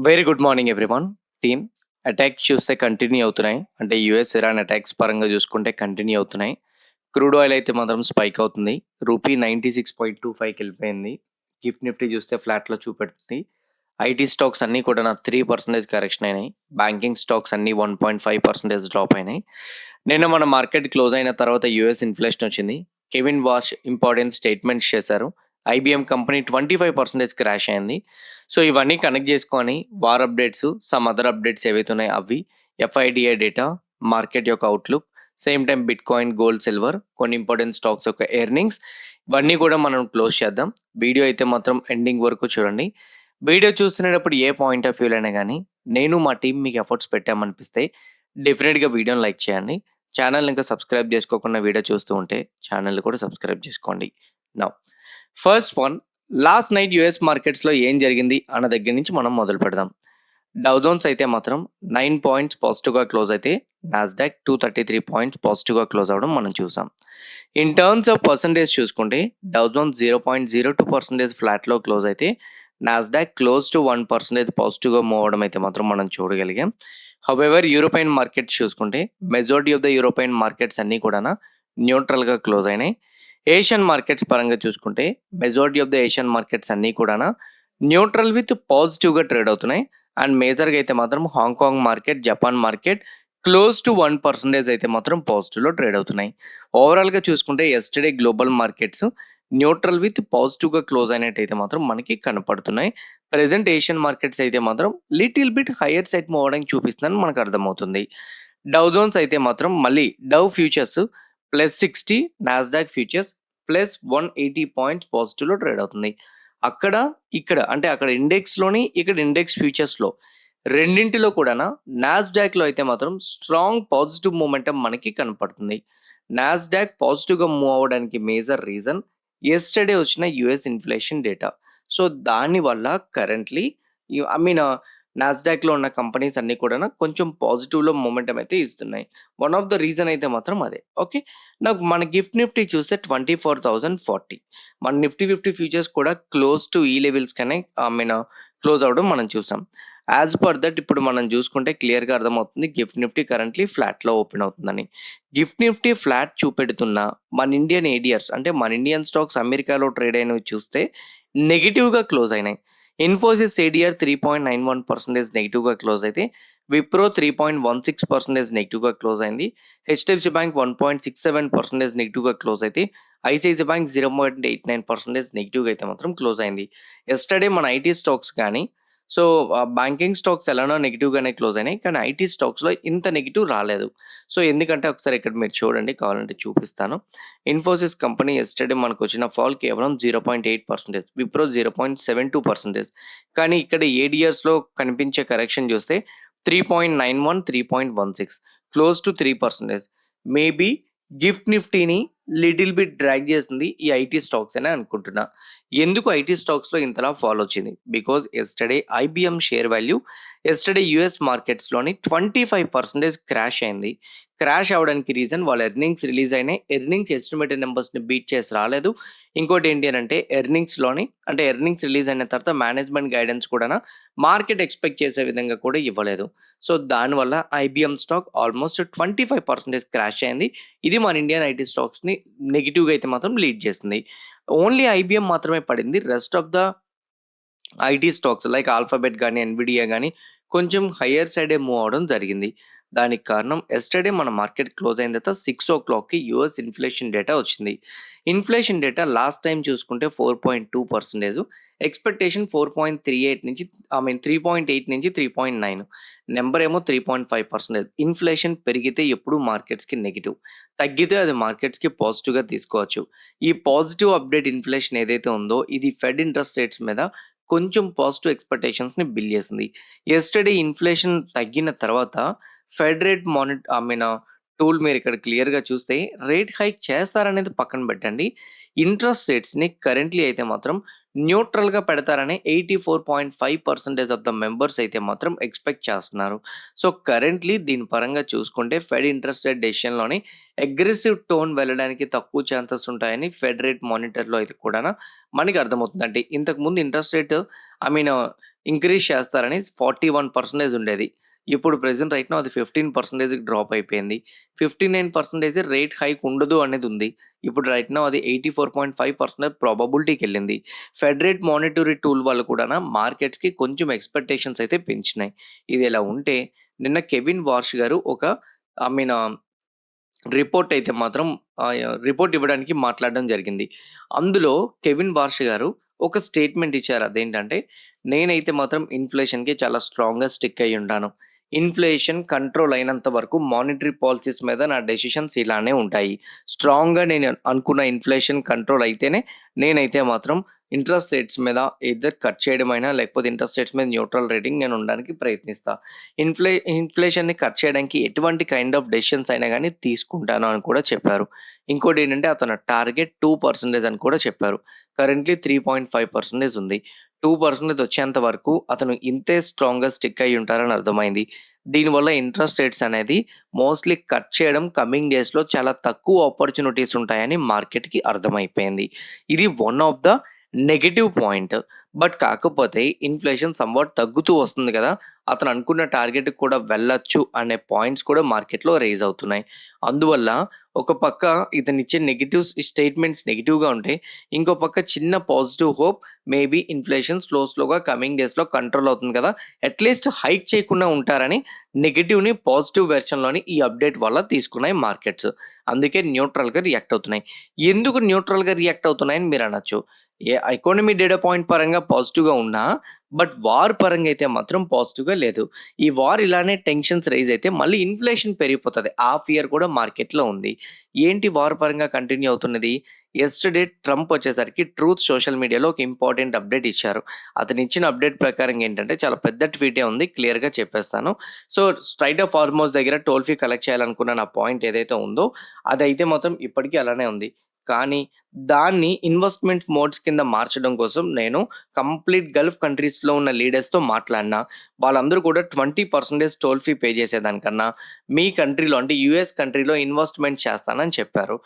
Very good morning everyone. Team attacks చూస్తే continue అవుతున్నాయి. అంటే యూఎస్ ఇరాన్ అటాక్స్ పరంగా చూసుకుంటే కంటిన్యూ అవుతున్నాయి. క్రూడ్ ఆయిల్ అయితే మాత్రం స్పైక్ అవుతుంది. రూపీ 96.25కి వెళ్ళిపోయింది. గిఫ్ట్ నిఫ్టీ చూస్తే ఫ్లాట్లో చూపెడుతుంది. ఐటీ స్టాక్స్ అన్నీ కూడా 3% కరెక్షన్ అయినాయి. బ్యాంకింగ్ స్టాక్స్ అన్నీ 1.5% డ్రాప్ అయినాయి. నిన్న మన మార్కెట్ క్లోజ్ అయిన తర్వాత యూఎస్ ఇన్ఫ్లేషన్ వచ్చింది. కెవిన్ వాష్ ఇంపార్టెంట్ స్టేట్మెంట్స్ చేశారు. ఐబిఎం కంపెనీ 25% క్రాష్ అయింది. సో ఇవన్నీ కనెక్ట్ చేసుకొని war updates, some other updates ఏవైతే ఉన్నాయో అవి, ఎఫ్ఐడిఐ డేటా, మార్కెట్ యొక్క outlook, same time bit coin, gold, silver, కొన్ని ఇంపార్టెంట్ స్టాక్స్ యొక్క ఎర్నింగ్స్, ఇవన్నీ కూడా మనం క్లోజ్ చేద్దాం. వీడియో అయితే మాత్రం ఎండింగ్ వరకు చూడండి. వీడియో చూస్తున్నప్పుడు ఏ పాయింట్ ఆఫ్ వ్యూలో అయినా కానీ నేను మా టీం మీకు ఎఫర్ట్స్ పెట్టామనిపిస్తే డెఫినెట్గా వీడియోని లైక్ చేయండి. ఛానల్ ఇంకా సబ్స్క్రైబ్ చేసుకోకుండా వీడియో చూస్తూ ఉంటే ఛానల్ కూడా సబ్స్క్రైబ్ చేసుకోండి. Now first one, last night US మార్కెట్స్లో ఏం జరిగింది అన్న దగ్గర నుంచి మనం మొదలు పెడదాం. డౌజోన్స్ అయితే మాత్రం 9 పాయింట్స్ పాజిటివ్గా క్లోజ్ అయితే నాస్డాక్ 233 పాయింట్స్ పాజిటివ్గా క్లోజ్ అవ్వడం మనం చూసాం. ఇన్ టర్మ్స్ ఆఫ్ పర్సంటేజ్ చూసుకుంటే డౌజోన్స్ 0.02% ఫ్లాట్లో క్లోజ్ అయితే నాస్డాక్ క్లోజ్ టు 1% పాజిటివ్గా మూవ్ అవడం అయితే మాత్రం మనం చూడగలిగాం. హౌవెవర్ యూరోపియన్ మార్కెట్స్ చూసుకుంటే majority of the European markets అన్నీ కూడా న్యూట్రల్గా క్లోజ్ అయినాయి. ఏషియన్ మార్కెట్స్ పరంగా చూసుకుంటే majority of the Asian markets అన్నీ కూడా న్యూట్రల్ విత్ పాజిటివ్గా ట్రేడ్ అవుతున్నాయి. అండ్ మేజర్గా అయితే మాత్రం Hong Kong market, Japan market close to 1% అయితే మాత్రం పాజిటివ్లో ట్రేడ్ అవుతున్నాయి. ఓవరాల్గా చూసుకుంటే yesterday global markets neutral with పాజిటివ్గా క్లోజ్ అయినట్టయితే మాత్రం మనకి కనపడుతున్నాయి. ప్రెసెంట్ ఏషియన్ మార్కెట్స్ అయితే మాత్రం little bit higher side move అవడానికి చూపిస్తుందని మనకు అర్థమవుతుంది. డౌ జోన్స్ అయితే మాత్రం మళ్ళీ Dow futures +60, Nasdaq futures +180 points పాజిటివ్లో ట్రేడ్ అవుతుంది. అక్కడ ఇక్కడ అంటే అక్కడ ఇండెక్స్లోని, ఇక్కడ ఇండెక్స్ ఫ్యూచర్స్లో రెండింటిలో కూడా నాస్డాక్లో అయితే మాత్రం స్ట్రాంగ్ పాజిటివ్ మూమెంటం మనకి కనపడుతుంది. నాస్డాక్ పాజిటివ్గా మూవ్ అవ్వడానికి మేజర్ రీజన్ ఎస్టర్డే వచ్చిన యుఎస్ ఇన్ఫ్లేషన్ డేటా. సో దానివల్ల కరెంట్లీ ఐ మీన్ నాస్డాక్లో ఉన్న కంపెనీస్ అన్నీ కూడా కొంచెం పాజిటివ్లో మూమెంటం అయితే ఇస్తున్నాయి. వన్ ఆఫ్ ద రీజన్ అయితే మాత్రం అదే. ఓకే, నాకు మన గిఫ్ట్ నిఫ్టీ చూస్తే 24,040. మన నిఫ్టీ 50 ఫ్యూచర్స్ కూడా క్లోజ్ టు ఈ లెవెల్స్ కనే క్లోజ్ అవ్వడం మనం చూసాం. యాజ్ పర్ దట్ ఇప్పుడు మనం చూసుకుంటే క్లియర్గా అర్థమవుతుంది గిఫ్ట్ నిఫ్టీ కరెంట్లీ ఫ్లాట్లో ఓపెన్ అవుతుందని. గిఫ్ట్ నిఫ్టీ ఫ్లాట్ చూపెడుతున్న మన ఇండియన్ ఏడియర్స్ అంటే మన ఇండియన్ స్టాక్స్ అమెరికాలో ట్రేడ్ అయినవి చూస్తే నెగిటివ్గా క్లోజ్ అయినాయి. ఇన్ఫోసిస్ ఏడిఆర్ 3.91% నెగిటివ్గా క్లోజ్ అయితే విప్రో 3.16% నెగిటివ్గా క్లోజ్ అయింది. హెచ్డిఎఫ్సి బ్యాంక్ 1.67% నెగిటివ్గా క్లోజ్ అయితే ఐసిఐసి బ్యాంక్ 0.89% నెగిటివ్గా అయితే మాత్రం క్లోజ్ అయింది. ఎస్టర్డే మన ఐటీ స్టాక్స్ కానీ సో బ్యాంకింగ్ స్టాక్స్ ఎలానో నెగిటివ్గానే క్లోజ్ అయినాయి, కానీ ఐటీ స్టాక్స్లో ఇంత నెగిటివ్ రాలేదు. సో ఎందుకంటే ఒకసారి ఇక్కడ మీరు చూడండి, కావాలంటే చూపిస్తాను. ఇన్ఫోసిస్ కంపెనీ ఎస్టర్డే మనకు వచ్చిన ఫాల్ కేవలం 0.8%, విప్రో 0.72%. కానీ ఇక్కడ ఏడియర్స్లో కనిపించే కరెక్షన్ చూస్తే 3.91, 3.16, క్లోజ్ టు 3%. మేబీ గిఫ్ట్ నిఫ్టీని లిటిల్ బిట్ డ్రాగ్ చేసింది ఈ ఐటీ స్టాక్స్ అని అనుకుంటున్నా. ఎందుకు ఐటీ స్టాక్స్లో ఇంతలా ఫాల్ వచ్చింది? Because yesterday IBM share value yesterday US మార్కెట్స్లోని 25% క్రాష్ అయింది. క్రాష్ అవ్వడానికి రీజన్ వాళ్ళ ఎర్నింగ్స్ రిలీజ్ అయినాయి. ఎర్నింగ్స్ ఎస్టిమేటెడ్ నెంబర్స్ని బీట్ చేసి రాలేదు. ఇంకోటి ఏంటి అని అంటే ఎర్నింగ్స్ రిలీజ్ అయిన తర్వాత మేనేజ్మెంట్ గైడెన్స్ కూడా మార్కెట్ ఎక్స్పెక్ట్ చేసే విధంగా కూడా ఇవ్వలేదు. సో దానివల్ల ఐబిఎం స్టాక్ ఆల్మోస్ట్ 25% క్రాష్ అయింది. ఇది మన ఇండియన్ ఐటీ స్టాక్స్ని నెగిటివ్గా అయితే మాత్రం లీడ్ చేస్తుంది. ఓన్లీ ఐబిఎం మాత్రమే పడింది. Rest of the IT stocks like alphabet కానీ, ఎన్విడియా కానీ కొంచెం హయ్యర్ సైడే మూవ్ అవడం జరిగింది. దానికి కారణం ఎస్టర్డే మన మార్కెట్ క్లోజ్ అయిన తర్వాత 6 o'clockకి యుఎస్ ఇన్ఫ్లేషన్ డేటా వచ్చింది. ఇన్ఫ్లేషన్ డేటా లాస్ట్ టైం చూసుకుంటే 4.2%, ఎక్స్పెక్టేషన్ 4.38 నుంచి 3.8 నుంచి 3.9, నెంబర్ ఏమో 3.5%. ఇన్ఫ్లేషన్ పెరిగితే ఎప్పుడు మార్కెట్స్కి నెగిటివ్, తగ్గితే అది మార్కెట్స్కి పాజిటివ్గా తీసుకోవచ్చు. ఈ పాజిటివ్ అప్డేట్ ఇన్ఫ్లేషన్ ఏదైతే ఉందో ఇది ఫెడ్ ఇంట్రెస్ట్ రేట్స్ మీద కొంచెం పాజిటివ్ ఎక్స్పెక్టేషన్స్ని బిల్డ్ చేసింది. ఎస్టర్డే ఇన్ఫ్లేషన్ తగ్గిన తర్వాత ఫెడ్ రేట్ టూల్ మీరు ఇక్కడ క్లియర్గా చూస్తే రేట్ హైక్ చేస్తారనేది పక్కన పెట్టండి. ఇంట్రెస్ట్ రేట్స్ని కరెంట్లీ అయితే మాత్రం న్యూట్రల్గా పెడతారని 84.5% ఆఫ్ ద మెంబర్స్ అయితే మాత్రం ఎక్స్పెక్ట్ చేస్తున్నారు. సో కరెంట్లీ దీని పరంగా చూసుకుంటే ఫెడ్ ఇంట్రెస్ట్ రేట్ డెసిషన్లోని అగ్రెసివ్ టోన్ వెళ్ళడానికి తక్కువ ఛాన్సెస్ ఉంటాయని ఫెడ్ రేట్ మానిటర్లో అయితే కూడా మనకి అర్థమవుతుంది. అంటే ఇంతకుముందు ఇంట్రెస్ట్ రేట్ ఇంక్రీజ్ చేస్తారని 41% ఉండేది. ఇప్పుడు ప్రెజెంట్ రైట్ నౌ అది 15% డ్రాప్ అయిపోయింది. 59% రేట్ హైక్ ఉండదు అనేది ఉంది. ఇప్పుడు రైట్ నౌ అది 84.5% ప్రాబబిలిటీకెళ్ళింది. ఫెడ్ రేట్ మానిటరీ టూల్ వాళ్ళు కూడానా మార్కెట్స్‌కి కొంచెం ఎక్స్‌పెక్టేషన్స్ అయితే పెంచినాయి. ఇది ఇలా ఉంటే నిన్న కెవిన్ వార్ష్ గారు ఒక ఐ మీన్ రిపోర్ట్ అయితే మాత్రం రిపోర్ట్ ఇవ్వడానికి మాట్లాడడం జరిగింది. అందులో కెవిన్ వార్ష్ గారు ఒక స్టేట్మెంట్ ఇచ్చారు. అదేంటంటే, నేనైతే మాత్రం ఇన్‌ఫ్లేషన్‌కి చాలా స్ట్రాంగ్‌గా స్టిక్ అయ్యుంటాను. ఇన్‌ఫ్లేషన్ కంట్రోల్ అయినంత వరకు మానిటరీ పాలిసీస్ మీద నా డెసిషన్స్ ఇలానే ఉంటాయి. స్ట్రాంగ్‌గా నేను అనుకున్న ఇన్‌ఫ్లేషన్ కంట్రోల్ అయితేనే నేనైతే మాత్రం ఇంట్రెస్ట్ రేట్స్ మీద ఎయిదర్ కట్ చేయడమైనా, లేకపోతే ఇంట్రెస్ట్ రేట్స్ మీద న్యూట్రల్ రేటింగ్ నేను ఉండడానికి ప్రయత్నిస్తా. ఇన్‌ఫ్లేషన్‌ని కట్ చేయడానికి ఎటువంటి కైండ్ ఆఫ్ డెసిషన్స్ అయినా గానీ తీసుకుంటాను అని కూడా చెప్పారు. ఇంకోటేంటంటే అతని టార్గెట్ 2% అని కూడా చెప్పారు. కరెంట్‌లీ 3.5% ఉంది. 2% వచ్చేంత వరకు అతను ఇంతే స్ట్రాంగ్‌గా స్టిక్ అయ్యి ఉంటారని అర్థమైంది. దీనివల్ల ఇంట్రెస్ట్ రేట్స్ అనేది మోస్ట్‌లీ కట్ చేయడం కమింగ్ డేస్‌లో చాలా తక్కువ ఆపర్చునిటీస్ ఉంటాయని మార్కెట్‌కి అర్థమైపోయింది. ఇది one of the negative point. But కాకపోతే ఇన్‌ఫ్లేషన్ సమ్‌వాట్ తగ్గుతూ వస్తుంది కదా! అతను అనుకున్న టార్గెట్‌కి కూడా వెళ్ళొచ్చు అనే పాయింట్స్ కూడా మార్కెట్‌లో రైజ్ అవుతున్నాయి. అందువల్ల ఒక పక్క ఇతనిచ్చే స్టేట్మెంట్స్ నెగెటివ్‌గా ఉంటే, ఇంకో పక్క చిన్న పాజిటివ్ హోప్ మేబీ ఇన్‌ఫ్లేషన్ స్లోగా కమింగ్ డేస్‌లో కంట్రోల్ అవుతుంది కదా! అట్‌లీస్ట్ హైక్ చేయకుండా ఉంటారని నెగెటివ్‌ని పాజిటివ్ వెర్షన్‌లోని ఈ అప్డేట్ వల్ల తీసుకున్నాయి మార్కెట్స్. అందుకే న్యూట్రల్‌గా రియాక్ట్ అవుతున్నాయి. ఎందుకు న్యూట్రల్‌గా రియాక్ట్ అవుతున్నాయని మీరనొచ్చు. ఎకానమీ డేటా పాయింట్ పరంగా పాజిటివ్‌గా ఉన్నా, బట్ వార్ పరంగా అయితే మాత్రం పాజిటివ్‌గా లేదు. ఈ వార్ ఇలానే టెన్షన్స్ రైజ్ అయితే మళ్ళీ ఇన్‌ఫ్లేషన్ పెరిగిపోతది. ఆ ఫియర్ కూడా మార్కెట్‌లో ఉంది. ఏంటి వార్ పరంగా కంటిన్యూ అవుతున్నది? యెస్టర్‌డే ట్రంప్ వచ్చేసరికి ట్రూత్ సోషల్ మీడియాలో ఒక ఇంపార్టెంట్ అప్డేట్ ఇచ్చారు. అతనిచ్చిన అప్డేట్ ప్రకారం ఏంటంటే చాలా పెద్ద ట్వీటే ఉంది. క్లియర్‌గా చెప్పేస్తాను. సో, స్ట్రైట్ ఆఫ్ హార్మోస్ దగ్గర టోల్ ఫ్రీ కలెక్ట్ చేయాలనుకున్న నా పాయింట్ ఏదైతే ఉందో, అదైతే మాత్రం ఇప్పటికి అలానే ఉంది. కానీ దాన్ని ఇన్వెస్ట్‌మెంట్ మోడ్స్ కింద మార్చడం కోసం నేను కంప్లీట్ గల్ఫ్ కంట్రీస్‌లో ఉన్న లీడర్స్‌తో మాట్లాడినా. వాళ్ళందరూ కూడా 20% టోల్ ఫీ పే చేసేదానికన్నా, మీ కంట్రీలో అంటే యూఎస్ కంట్రీలో ఇన్వెస్ట్‌మెంట్ చేస్తానని చెప్పారు.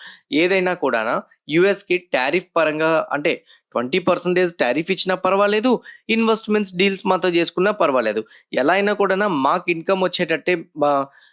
ఏదైనా కూడానా యూఎస్‌కి టారిఫ్ పరంగా అంటే 20% టారిఫ్ ఇచ్చినా పర్వాలేదు. ఇన్వెస్ట్‌మెంట్స్ డీల్స్ మాతో చేసుకున్నా పర్వాలేదు. ఎలా అయినా కూడానా మాకు ఇన్‌కమ్ వచ్చేటట్టే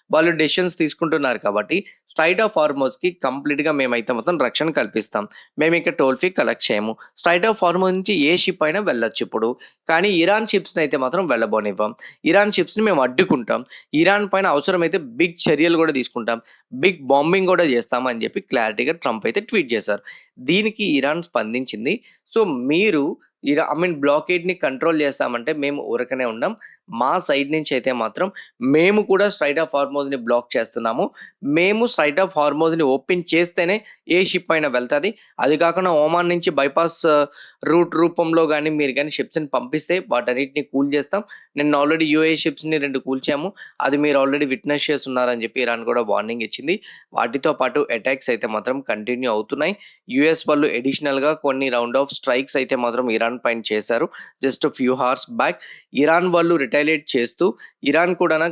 వాళ్ళు డెసిషన్స్ తీసుకుంటున్నారు కాబట్టి, స్ట్రైట్ ఆఫ్ హార్మోస్‌కి కంప్లీట్‌గా మేమైతే మొత్తం రక్షణ కల్పిస్తాం. మేమిక టోల్ ఫీ కలెక్ట్ చేయము. స్ట్రైట్ ఆఫ్ హార్మోస్ నుంచి ఏ షిప్ అయినా వెళ్ళొచ్చిప్పుడు. కానీ ఇరాన్ షిప్స్‌నయితే మాత్రం వెళ్ళబోనివ్వం. ఇరాన్ షిప్స్‌ని మేము అడ్డుకుంటాం. ఇరాన్ పైన అవసరమైతే బిగ్ చర్యలు గూడా తీసుకుంటాం. బిగ్ బాంబింగ్ గూడా చేస్తాం అని చెప్పి క్లారిటీగా ట్రంప్ అయితే ట్వీట్ చేశారు. దీనికి ఇరాన్ స్పందించింది. సో, మీరు బ్లాకేడ్‌ని కంట్రోల్ చేస్తామంటే మేము ఊరకనే ఉండం. మా సైడ్ నుంచి అయితే మాత్రం మేము కూడా స్ట్రైట్ ఆఫ్ హార్మోస్‌ని బ్లాక్ చేస్తున్నాము. మేము స్ట్రైట్ ఆఫ్ హార్మోస్‌ని ఓపెన్ చేస్తేనే ఏ షిప్ అయినా వెళ్తది. అది కాకుండా ఒమాన్ నుంచి బైపాస్ రూట్ రూపంలో గాని, మీరు గాని షిప్స్‌ని పంపిస్తే వాటన్నిటిని కూల్ చేస్తాం. నిన్న ఆల్రెడీ యూఏఈ షిప్స్‌ని 2 కూల్చాము. అది మీరు ఆల్రెడీ విట్నెస్ చేసున్నారని చెప్పి ఇరాన్ కూడా వార్నింగ్ ఇచ్చింది. వాటితో పాటు అటాక్స్ అయితే మాత్రం కంటిన్యూ అవుతున్నాయి. యూఎస్ వాళ్ళు అడిషనల్‌గా కొన్ని రౌండ్ ఆఫ్ స్ట్రైక్స్ అయితే మాత్రం ఇరాన్ పైన చేశారు. Just few horse back Iran వాళ్ళు రిటాలియేట్ చేస్తూ ఇరాన్ కూడాను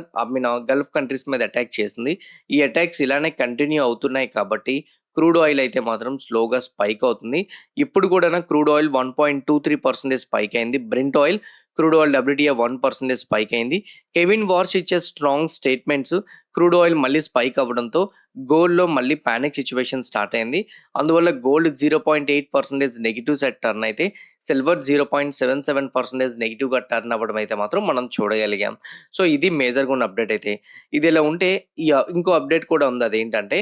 గల్ఫ్ కంట్రీస్ మీద అటాక్ చేసింది. ఈ అటాక్స్ ఇలానే కంటిన్యూ అవుతున్నాయి కాబట్టి క్రూడ్ ఆయిల్ అయితే మాత్రం స్లోగా స్పైక్ అవుతుంది. ఇప్పుడు కూడాను క్రూడ్ ఆయిల్ 1.23% స్పైక్ అయింది. Brent oil, crude oil WTI 1% spike అయింది. కెవిన్ వార్ష్ ఇచ్చే స్ట్రాంగ్ స్టేట్మెంట్స్ క్రూడ్ ఆయిల్ మళ్ళీ స్పైక్ అవ్వడంతో గోల్డ్‌లో మళ్ళీ పానిక్ సిట్యుయేషన్ స్టార్ట్ అయింది. అందువల్ల గోల్డ్ 0.8% నెగెటివ్ సైడ్ టర్న్ అయితే సిల్వర్ 0.77% నెగెటివ్‌గా టర్న్ అవ్వడం అయితే మాత్రం మనం చూడగలిగాం. సో, ఇది మేజర్‌గా ఉన్న అప్డేట్ అయితే. ఇదిలా ఉంటే ఇంకో అప్డేట్ కూడా ఉంది. అదేంటంటే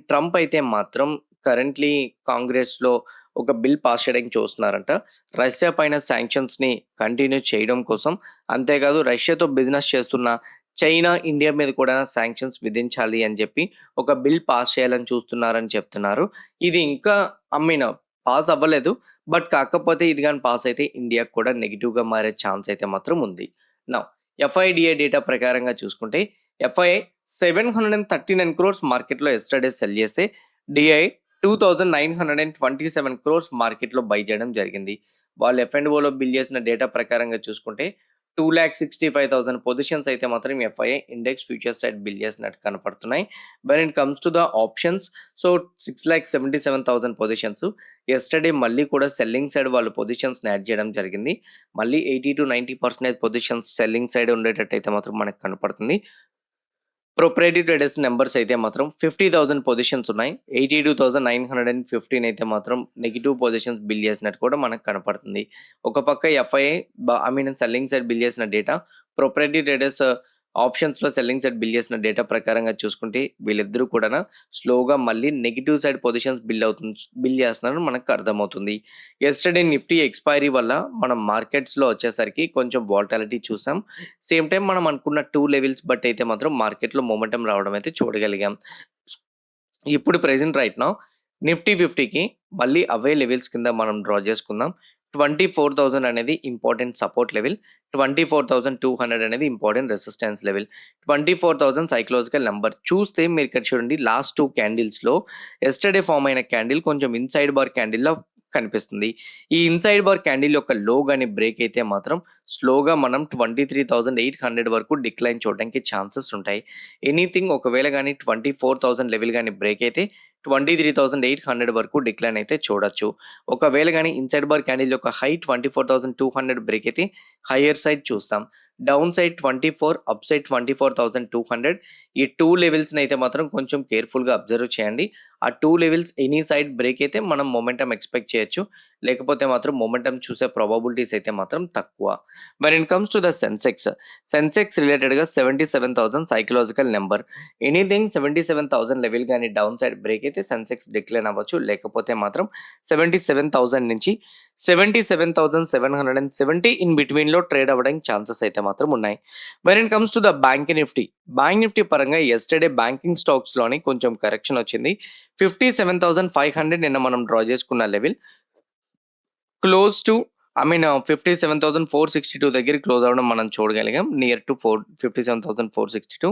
ట్రంప్ అయితే మాత్రం కరెంట్‌లీ కాంగ్రెస్‌లో ఒక బిల్ పాస్ చేయడానికి చూస్తున్నారంట. రష్యా పైన సాంక్షన్స్‌ని కంటిన్యూ చేయడం కోసం. అంతేకాదు రష్యాతో బిజినెస్ చేస్తున్న చైనా, ఇండియా మీద కూడా సాంక్షన్స్ విధించాలి అని చెప్పి ఒక బిల్ పాస్ చేయాలని చూస్తున్నారని చెప్తున్నారు. ఇది ఇంకా ఐ మీన్ పాస్ అవ్వలేదు. బట్ కాకపోతే ఇది గాని పాస్ అయితే ఇండియాకి కూడా నెగెటివ్‌గా మారే ఛాన్స్ అయితే మాత్రం ఉంది. నౌ ఎఫ్ఐడిఐ డేటా ప్రకారంగా చూసుకుంటే ఎఫ్ఐఐ 739 క్రోర్స్ మార్కెట్‌లో యెస్టర్‌డే సెల్ చేస్తే డిఐ 2927 క్రోర్స్ మార్కెట్‌లో బై చేయడం జరిగింది. వాళ్ళు ఎఫ్ అండ్ ఓలో బిల్ చేసిన డేటా ప్రకారంగా చూసుకుంటే 2,65,000 పొజిషన్స్ అయితే మాత్రం FII index future side bill చేసినట్టు కనపడుతున్నాయి. When it comes to the options, so 6,77,000 positions. Yesterday మళ్ళీ కూడా సెల్లింగ్ సైడ్ వాళ్ళు పొజిషన్స్‌ని యాడ్ చేయడం జరిగింది. మళ్ళీ 80-90% పొజిషన్స్ సెల్లింగ్ సైడ్ ఉండేటట్టయితే మాత్రం మనకు కనపడుతుంది. ప్రొప్రైటరీ ట్రేడర్స్ నెంబర్స్ అయితే మాత్రం 50,000 పొజిషన్స్ ఉన్నాయి. 82,915 అయితే మాత్రం నెగెటివ్ పొజిషన్స్ బిల్ చేసినట్టు కూడా మనకు కనపడుతుంది. ఒక పక్క ఎఫ్ఐఐ సెల్లింగ్ సైడ్ బిల్ చేసిన డేటా, ప్రొప్రైటరీ ట్రేడర్స్ ఆప్షన్స్‌లో సెల్లింగ్ సైడ్ బిల్ చేసిన డేటా ప్రకారంగా చూసుకుంటే వీళ్ళిద్దరూ కూడాను స్లోగా మళ్ళీ నెగెటివ్ సైడ్ పొజిషన్స్ బిల్ చేస్తున్నారని మనకు అర్థమవుతుంది. యెస్టర్‌డే నిఫ్టీ ఎక్స్‌పైరీ వల్ల మనం మార్కెట్స్‌లో వచ్చేసరికి కొంచెం వాలటాలిటీ చూసాం. సేమ్ టైమ్ మనం అనుకున్న 2 లెవెల్స్ బట్టి అయితే మాత్రం మార్కెట్‌లో మొమెంటం రావడం అయితే చూడగలిగాం. ఇప్పుడు ప్రెజెంట్ రైట్ నౌ నిఫ్టీ 50కి మళ్ళీ అవే లెవెల్స్ కింద మనం డ్రా చేసుకుందాం. 24,000 అనేది ఇంపార్టెంట్ సపోర్ట్ లెవెల్. 24,200 అనేది important resistance level. 24,000 psychological number. చూస్తే మీరు ఇక్కడ చూడండి, లాస్ట్ 2 క్యాండిల్స్‌లో యెస్టర్‌డే ఫార్మ్ అయిన క్యాండిల్ కొంచెం ఇన్సైడ్ బార్ క్యాండిల్‌లా కనిపిస్తుంది. ఈ ఇన్సైడ్ బార్ క్యాండిల్ యొక్క లో గాని బ్రేక్ అయితే మాత్రం స్లోగా మనం 23,800 వరకు డిక్లైన్ చూడడానికి ఛాన్సెస్ ఉంటాయి. ఎనీథింగ్ ఒకవేళ గాని 24,000 లెవెల్ గాని బ్రేక్ అయితే 23,800 వరకు డిక్లైన్ అయితే చూడొచ్చు. ఒకవేళ గాని ఇన్సైడ్ బార్ క్యాండిల్ యొక్క హై 24,200 బ్రేక్ అయితే హైయర్ సైడ్ చూస్తాం. Down side 24, up side 24,200. ఈ 2 లెవెల్స్‌ని అయితే మాత్రం కొంచెం కేర్‌ఫుల్‌గా అబ్జర్వ్ చేయండి. ఆ 2 లెవెల్స్ ఎనీ సైడ్ బ్రేక్ అయితే మనం మొమెంటం ఎక్స్‌పెక్ట్ చేయొచ్చు. లేకపోతే మాత్రం మొమెంటం చూసే ప్రాబబిలిటీస్ అయితే మాత్రం తక్కువ. When it comes to the Sensex రిలేటెడ్‌గా 77,000 సైకలాజికల్ నంబర్. ఎనీథింగ్ 77,000 లెవెల్ గాని డౌన్ సైడ్ బ్రేక్ అయితే సెన్సెక్స్ డిక్లైన్ అవ్వచ్చు. లేకపోతే మాత్రం 77,000 నుంచి 77,770 ఇన్ బిట్వీన్‌లో ట్రేడ్ అవ్వడానికి ఛాన్సెస్ అయితే మాత్రం ఉన్నాయి. When it comes to the bank Nifty పరంగా యెస్టర్‌డే బ్యాంకింగ్ స్టాక్స్‌లోని కొంచెం కరెక్షన్ వచ్చింది. 57,500 నిన్న మనం డ్రా చేసుకున్న లెవెల్ క్లోజ్ టు 57,462 దగ్గర క్లోజ్ అవ్వడం మనం చూడగలిగాం. Near to 57,462.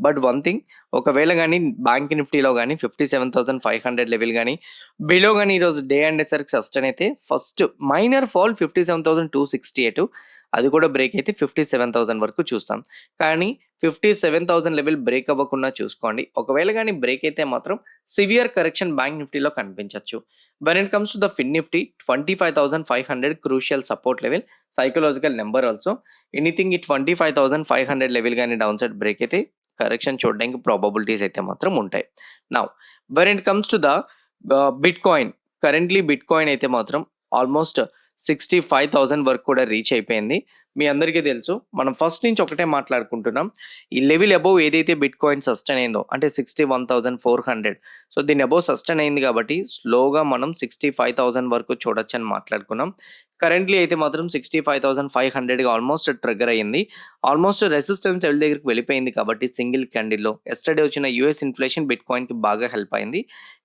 But one thing, ఒకవేళ గాని బ్యాంక్ నిఫ్టీలో గాని 57,500 లెవెల్ గాని బిలో గాని ఈరోజు డే అండేసరికి సస్టైన్ అయితే ఫస్ట్ మైనర్ ఫాల్ 57,268, అది కూడా బ్రేక్ అయితే 57,000 వరకు చూస్తాం. కానీ 57,000 లెవెల్ బ్రేక్ అవ్వకుండా చూసుకోండి. ఒకవేళ గాని బ్రేక్ అయితే మాత్రం సివియర్ కరెక్షన్ బ్యాంక్ నిఫ్టీలో కనిపించొచ్చు. When it comes to the Fin Nifty 25,500 crucial support level, psychological number also. Anything ఈ 25,500 లెవెల్ గాని డౌన్ సైడ్ బ్రేక్ అయితే కరెక్షన్ చూడడానికి ప్రాబబిలిటీస్ అయితే మాత్రం ఉంటాయి. Now when it comes to the bitcoin, currently bitcoin అయితే మాత్రం ఆల్మోస్ట్ 65,000 వరకు కూడా రీచ్ అయిపోయింది. మీ అందరికీ తెలుసు, మనం ఫస్ట్ నుంచి ఒకటే మాట్లాడుకుంటున్నాం. ఈ లెవెల్ అబోవ్ ఏదైతే బిట్‌కాయిన్ సస్టైన్ అయిందో అంటే 61,400, సో దీని అబోవ్ సస్టైన్ అయింది కాబట్టి స్లోగా మనం 65,000 వరకు చూడొచ్చని మాట్లాడుకున్నాం. కరెంట్లీ అయితే మాత్రం 65,500గా ఆల్మోస్ట్ ట్రిగ్గర్ అయ్యింది. ఆల్మోస్ట్ రెసిస్టెన్స్ లెవెల్ దగ్గరికి వెళ్ళిపోయింది కాబట్టి సింగిల్ క్యాండిల్‌లో యెస్టర్‌డే వచ్చిన యూఎస్ ఇన్ఫ్లేషన్ బిట్‌కాయిన్‌కి బాగా హెల్ప్ అయింది.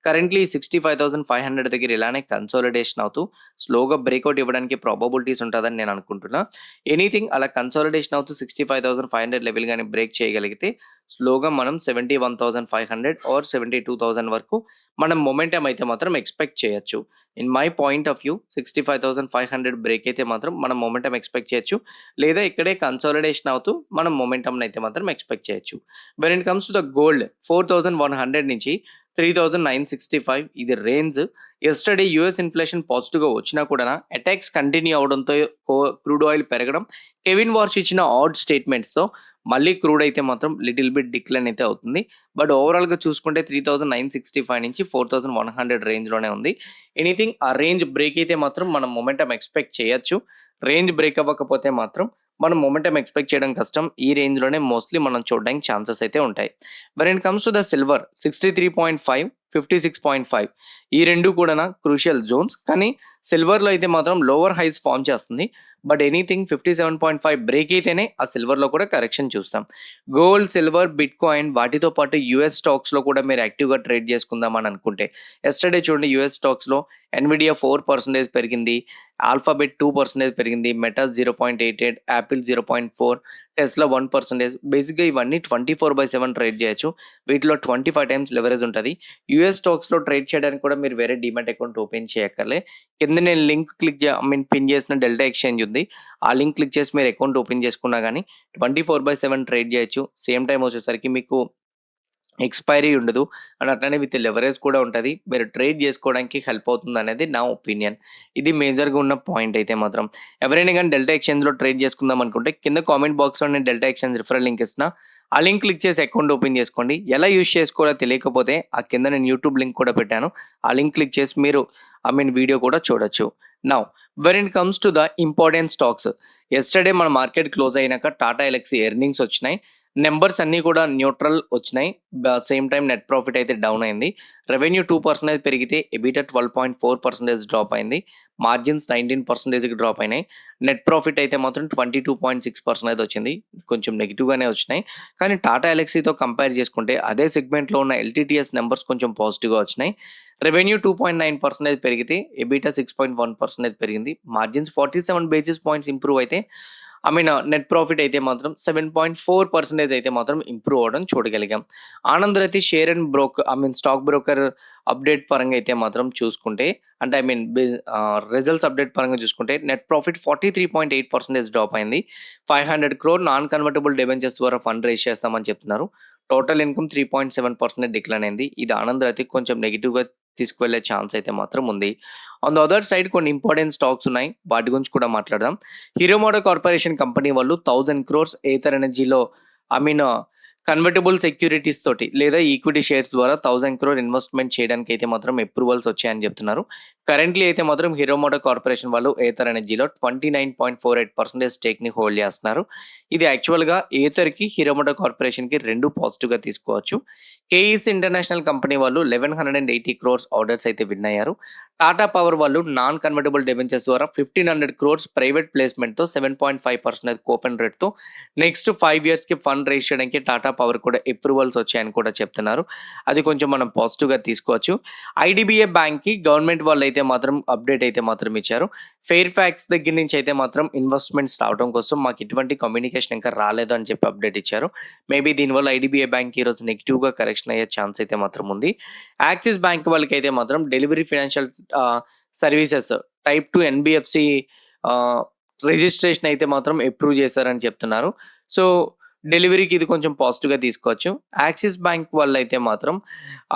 కరెంట్లీ 65,500 దగ్గర ఇలానే కన్సాలిడేషన్ అవుతూ స్లోగా బ్రేక్అవుట్ ఇవ్వడానికి ప్రాబబిలిటీస్ ఉంటుందని నేను అనుకుంటున్నా. ఎనీథింగ్ అలా కన్సాలిడేషన్ అవుతూ 65,500 లెవెల్ గాని బ్రేక్ చేయగలిగితే స్లోగా మనం 71,500 ఆర్ 72,000 వరకు మనం మొమెంటం అయితే మాత్రం ఎక్స్‌పెక్ట్ చేయొచ్చు. In my point of view 65,500 break అయితే మాత్రం మనం మొమెంటం ఎక్స్‌పెక్ట్ చేయొచ్చు. లేదా ఇక్కడే కన్సాలిడేషన్ అవుతూ మనం మొమెంటంని అయితే మాత్రం ఎక్స్‌పెక్ట్ చేయొచ్చు. When it comes to the gold 4,100 నుంచి 3,965 ఇది రేంజ్. యెస్టర్‌డే యూఎస్ ఇన్ఫ్లేషన్ పాజిటివ్‌గా వచ్చినా కూడా అటాక్స్ కంటిన్యూ అవ్వడంతో క్రూడ్ ఆయిల్ పెరగడం, కెవిన్ వార్ష్ ఇచ్చిన ఆడ్ స్టేట్మెంట్స్‌తో మళ్ళీ క్రూడ్ అయితే మాత్రం లిటిల్ బిట్ డిక్లైన్ అయితే అవుతుంది. బట్ ఓవరాల్‌గా చూసుకుంటే 3,965 నుంచి 4,100 రేంజ్‌లోనే ఉంది. ఎనీథింగ్ ఆ రేంజ్ బ్రేక్ అయితే మాత్రం మనం మొమెంటం ఎక్స్‌పెక్ట్ చేయొచ్చు. రేంజ్ బ్రేక్ అవ్వకపోతే మాత్రం మనం మొమెంటం ఎక్స్‌పెక్ట్ చేయడం కష్టం. ఈ రేంజ్‌లోనే మోస్ట్‌లీ మనం చూడడానికి ఛాన్సెస్ అయితే ఉంటాయి. When it comes to the silver 63.5, 56.5 ఈ రెండు కూడా క్రూషియల్ జోన్స్. కానీ సిల్వర్‌లో అయితే మాత్రం లోవర్ హైస్ ఫార్మ్ చేస్తుంది. బట్ ఎనీథింగ్ 57.5 బ్రేక్ అయితేనే ఆ సిల్వర్‌లో కూడా కరెక్షన్ చూస్తాం. గోల్డ్, సిల్వర్, బిట్‌కాయిన్ వాటితో పాటు యూఎస్ స్టాక్స్‌లో కూడా మీరు యాక్టివ్‌గా ట్రేడ్ చేసుకుందాం అని అనుకుంటే యెస్టర్‌డే చూడండి, యూఎస్ స్టాక్స్‌లో ఎన్విడియా 4% పెరిగింది, ఆల్ఫాబెట్ 2% పెరిగింది, మెటా 0.88, యాపిల్ 0.4, టెస్లా 1%. బేసిక్‌గా ఇవన్నీ 24/7 ట్రేడ్ చేయొచ్చు. వీటిలో 25 టైమ్స్ లెవరేజ్ ఉంటది. యూఎస్ స్టాక్స్‌లో ట్రేడ్ చేయడానికి కూడా మీరు వేరే డీమాట్ అకౌంట్ ఓపెన్ చేయక్కర్లే. కింద నేను లింక్ క్లిక్ పిన్ చేసిన డెల్టా ఎక్స్‌చేంజ్ ఉంది. ఆ లింక్ క్లిక్ చేసి మీరు అకౌంట్ ఓపెన్ చేసుకున్నా గానీ 24/7 ట్రేడ్ చేయొచ్చు. సేమ్ టైమ్ వచ్చేసరికి మీకు ఎక్స్‌పైరీ ఉండదు. అండ్ అట్లనే విత్ లెవరేజ్ కూడా ఉంటది. మీరు ట్రేడ్ జేసుకోవడానికి హెల్ప్ అవుతుందనేది నా ఒపీనియన్. ఇది మేజర్‌గా ఉన్న పాయింట్ అయితే మాత్రం. ఎవరైనా గానీ డెల్టా ఎక్స్‌చేంజ్‌లో ట్రేడ్ చేసుకుందాం అనుకుంటే కింద కామెంట్ బాక్స్‌లో నేను డెల్టా ఎక్స్‌చేంజ్ రిఫరల్ లింక్ ఇస్తున్నా. ఆ లింక్ క్లిక్ చేసి అకౌంట్ ఓపెన్ చేసుకోండి. ఎలా యూజ్ చేసుకోవాలో తెలియకపోతే ఆ కింద నేను యూట్యూబ్ లింక్ కూడా పెట్టాను. ఆ లింక్ క్లిక్ చేసి మీరు వీడియో కూడా చూడొచ్చు. Now when it comes to the important stocks. Yesterday మన మార్కెట్ క్లోజ్ అయినాక టాటా ఎల్ఎక్సీ ఎర్నింగ్స్ వచ్చినాయి. నంబర్స్ అన్నీ కూడా న్యూట్రల్ వచ్చినాయి. సేమ్ టైమ్ నెట్ ప్రాఫిట్ అయితే డౌన్ అయింది. రెవెన్యూ 2% పెరిగితే ఎబిటా 12.4% డ్రాప్ అయింది. మార్జిన్స్ 19%కి డ్రాప్ అయినాయి. నెట్ ప్రాఫిట్ అయితే మాత్రం 22.6% వచ్చింది. కొంచెం నెగెటివ్‌గానే వచ్చినాయి. కానీ టాటా ఎల్ఎక్సీతో కంపేర్ చేసుకుంటే అదే సెగ్మెంట్‌లో ఉన్న ఎల్టీటీఎస్ నంబర్స్ కొంచెం పాజిటివ్‌గా వచ్చినాయి. రెవెన్యూ 2.9% పెరిగితే ఎబిటా 6.1% పెరిగింది. మార్జిన్స్ 47 బేసిస్ పాయింట్స్ ఇంప్రూవ్ అయితే నెట్ ప్రాఫిట్ అయితే మాత్రం 7.4% అయితే మాత్రం ఇంప్రూవ్ అవ్వడం చూడగలిగాం. ఆనంద్ రతి share and stock broker update పరంగా అయితే మాత్రం చూసుకుంటే అంటే రిజల్ట్స్ అప్డేట్ పరంగా చూసుకుంటే నెట్ ప్రాఫిట్ 43.8% డ్రాప్ అయింది. 500 క్రోర్ నాన్ కన్వర్టబుల్ డిబెంచర్స్ ద్వారా ఫండ్ రేజ్ చేస్తామని చెప్తున్నారు. టోటల్ ఇన్కమ్ 3.7% డిక్లైన్ అయింది. ఇది ఆనంద్ రతికి కొంచెం నెగెటివ్‌గా తీసుకువెళ్ళే ఛాన్స్ అయితే మాత్రం ఉంది. ఆన్ ద అదర్ సైడ్ కొన్ని ఇంపార్టెంట్ స్టాక్స్ ఉన్నాయి. వాటి గురించి కూడా మాట్లాడదాం. హీరో మోటార్ కార్పొరేషన్ కంపెనీ వాళ్ళు 1000 క్రోర్స్ ఏథర్ ఎనర్జీలో ఐ మీన్ కన్వర్టబుల్ సెక్యూరిటీస్ తోటి లేదా ఈక్విటీ షేర్స్ ద్వారా 1000 క్రోర్ ఇన్వెస్ట్‌మెంట్ చేయడానికి అయితే మాత్రం అప్రూవల్స్ వచ్చాయని చెప్తున్నారు. కరెంట్‌లీ అయితే మాత్రం హీరో మోటార్ కార్పొరేషన్ వాళ్ళు ఏథర్ ఎనర్జీలో 29.48% స్టేక్‌ని హోల్డ్ చేస్తున్నారు. ఇది యాక్చువల్‌గా ఏథర్‌కి, హీరో మోటార్ కార్పొరేషన్‌కి 2 పాజిటివ్‌గా తీసుకోవచ్చు. కేఈసీ ఇంటర్నేషనల్ కంపెనీ వాళ్ళు 1180 క్రోర్స్ ఆర్డర్స్ అయితే విన్ అయ్యారు. టాటా పవర్ వాళ్ళు నాన్ కన్వర్టబుల్ డిబెంచర్స్ ద్వారా 1500 క్రోర్స్ ప్రైవేట్ ప్లేస్‌మెంట్‌తో 7.5% కూపన్ రేట్‌తో నెక్స్ట్ 5 ఇయర్స్‌కి ఫండ్ రైజ్ చేయడానికి టాటా పవర్ కూడా అప్రూవల్స్ వచ్చాయని కూడా చెప్తున్నారు. అది కొంచెం మనం పాజిటివ్‌గా తీసుకోవచ్చు. ఐడీబీఐ బ్యాంక్‌కి గవర్నమెంట్ వాళ్ళైతే మాత్రం అప్డేట్ అయితే మాత్రం ఇచ్చారు. ఫెయిర్ ఫ్యాక్స్ దగ్గర నుంచి అయితే మాత్రం ఇన్వెస్ట్‌మెంట్స్ రావడం కోసం మాకు ఎటువంటి కమ్యూనికేషన్ ఇంకా రాలేదు అని చెప్పి అప్డేట్ ఇచ్చారు. మేబీ దీనివల్ల ఐడీబీఐ బ్యాంక్ ఈరోజు నెగెటివ్‌గా కరెక్షన్ అయ్యే ఛాన్స్ అయితే మాత్రం ఉంది. యాక్సిస్ బ్యాంక్ వాళ్ళకైతే మాత్రం delivery financial services type 2 NBFC ఆహ్, రిజిస్ట్రేషన్ అయితే మాత్రం అప్రూవ్ చేశారని చెప్తున్నారు. సో, డెలివరీకి ఇది కొంచెం పాజిటివ్‌గా తీసుకోవచ్చు. యాక్సిస్ బ్యాంక్ వాళ్ళైతే మాత్రం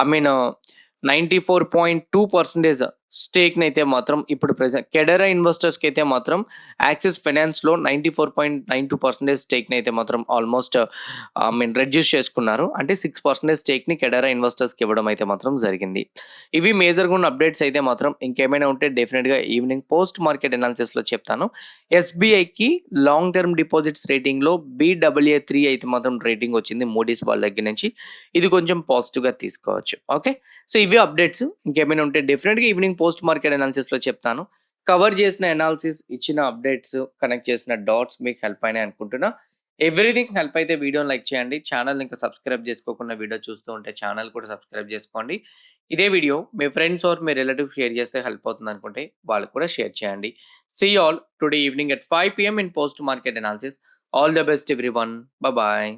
ఐ మీన్ 94.2% స్టేక్‌నైతే మాత్రం ఇప్పుడు కెడరా ఇన్వెస్టర్స్‌కి అయితే మాత్రం యాక్సిస్ ఫైనాన్స్‌లో 94.92% స్టేక్‌నైతే మాత్రం ఆల్మోస్ట్ రెడ్యూస్ చేసుకున్నారు. అంటే 6% స్టేక్‌ని కెడరా ఇన్వెస్టర్స్‌కి ఇవ్వడం అయితే మాత్రం జరిగింది. ఇవి మేజర్‌గా ఉన్న అప్డేట్స్ అయితే మాత్రం ఇంకేమైనా ఉంటే డెఫినిట్‌గా ఈవినింగ్ పోస్ట్ మార్కెట్ అనాలిసిస్‌లో చెప్తాను. ఎస్‌బీఐకి లాంగ్ టర్మ్ డిపాజిట్స్ రేటింగ్‌లో BAA3 అయితే మాత్రం రేటింగ్ వచ్చింది మూడీస్ వాళ్ళ దగ్గర నుంచి. ఇది కొంచెం పాజిటివ్‌గా తీసుకోవచ్చు. ఓకే. సో, ఇవి అప్డేట్స్. ఇంకేమైనా ఉంటే డెఫినిట్‌గా ఈవినింగ్ పోస్ట్ మార్కెట్ అనాలిసిస్‌లో చెప్తాను. కవర్ చేసిన అనాలిసిస్, ఇచ్చిన అప్డేట్స్, కనెక్ట్ చేసిన డాట్స్ మీకు హెల్ప్ అయినాయి అనుకుంటున్నా. ఎవ్రీథింగ్ హెల్ప్ అయితే వీడియోని లైక్ చేయండి. ఛానెల్‌ని ఇంకా సబ్స్క్రైబ్ చేసుకోకుండా వీడియో చూస్తూ ఉంటే ఛానెల్ కూడా సబ్స్క్రైబ్ చేసుకోండి. ఇదే వీడియో మీ ఫ్రెండ్స్ ఆర్ మీ రిలేటివ్స్ షేర్ చేస్తే హెల్ప్ అవుతుందనుకుంటే వాళ్ళకి కూడా షేర్ చేయండి. See you all today evening at 5 PM in post market analysis. All the best everyone. Bye bye.